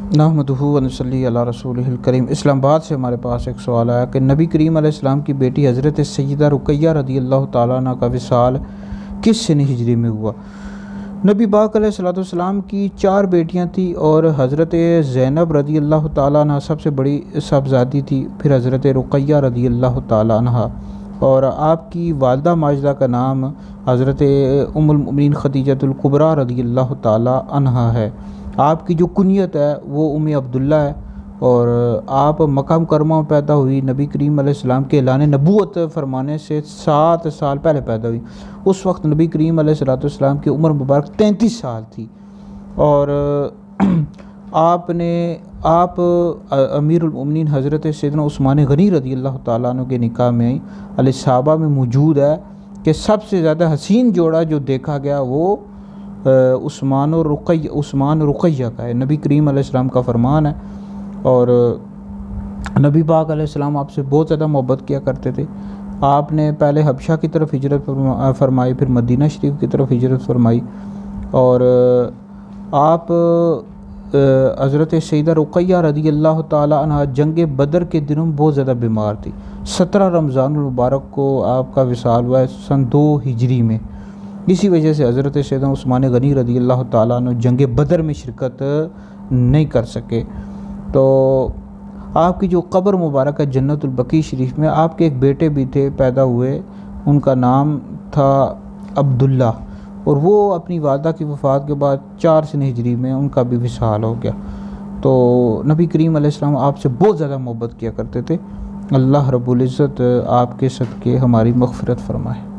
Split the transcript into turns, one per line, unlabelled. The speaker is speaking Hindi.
नहमदुहु व नसल्ली अला रसूलिहिल करीम। इस्लामाबाद से हमारे पास एक सवाल आया कि नबी करीम अलैहिस्सलाम की बेटी हज़रत सैयदा रुक़ैया रज़ियल्लाहु ताला अन्हा का विसाल किस सन हिजरी में हुआ। नबी पाक अलैहिस्सलाम की 4 बेटियां थी और हज़रत ज़ैनब रज़ियल्लाहु ताला अन्हा सबसे बड़ी साहबज़ादी थी, फिर हज़रत रुक़ैया रज़ियल्लाहु ताला अन्हा, और आपकी वालदा माजिदा का नाम हज़रत उम्मुल मोमिनीन खदीजतुल कुबरा रज़ियल्लाहु ताला अन्हा है। आपकी जो कुनियत है वो उम्मे अब्दुल्ला है और आप मक्का मुकर्रमा में पैदा हुई। नबी करीम अलैहिस्सलाम के ऐलान नबूवत फरमाने से 7 साल पहले पैदा हुई। उस वक्त नबी करीम अलैहिस्सलाम की उम्र मुबारक 33 साल थी और आप अमीरुल मोमिनीन हज़रत सैयदना उस्मान गनी रज़ियल्लाहु ताला अन्हु के निकाह में अल-सहाबा में मौजूद है कि सबसे ज़्यादा हसीन जोड़ा जो देखा गया वो उस्मान रुक़ैया का है। नबी करीम अलैहिस्सलाम का फरमान है और नबी पाक अलैहिस्सलाम आपसे बहुत ज़्यादा मोहब्बत किया करते थे। आपने पहले हबशा की तरफ हिजरत फरमाई, फिर मदीना शरीफ की तरफ हिजरत फरमाई और आप हज़रत सैयदा रुक़ैया रज़ियल्लाहु ताला अन्हा जंग बदर के दिनों में बहुत ज़्यादा बीमार थी। 17 रमज़ानुल मुबारक को आपका विसाल हुआ है सन 2 हिजरी में। इसी वजह से हज़रत सैयदना उस्मान गनी रज़ियल्लाहु ताला अन्हु जंग बदर में शिरकत नहीं कर सके। तो आपकी जो कब्र मुबारक है जन्नतुल बकी शरीफ में, आपके एक बेटे भी थे पैदा हुए, उनका नाम था अब्दुल्ला, और वो अपनी वालदा की वफ़ात के बाद 4 सन हिजरी में उनका भी विसाल हो गया। तो नबी करीम अलैहिस्सलाम आपसे बहुत ज़्यादा मोहब्बत किया करते थे। अल्लाह रब्बुल इज़्ज़त आपके सदक़े हमारी मग़फ़िरत फ़रमाए।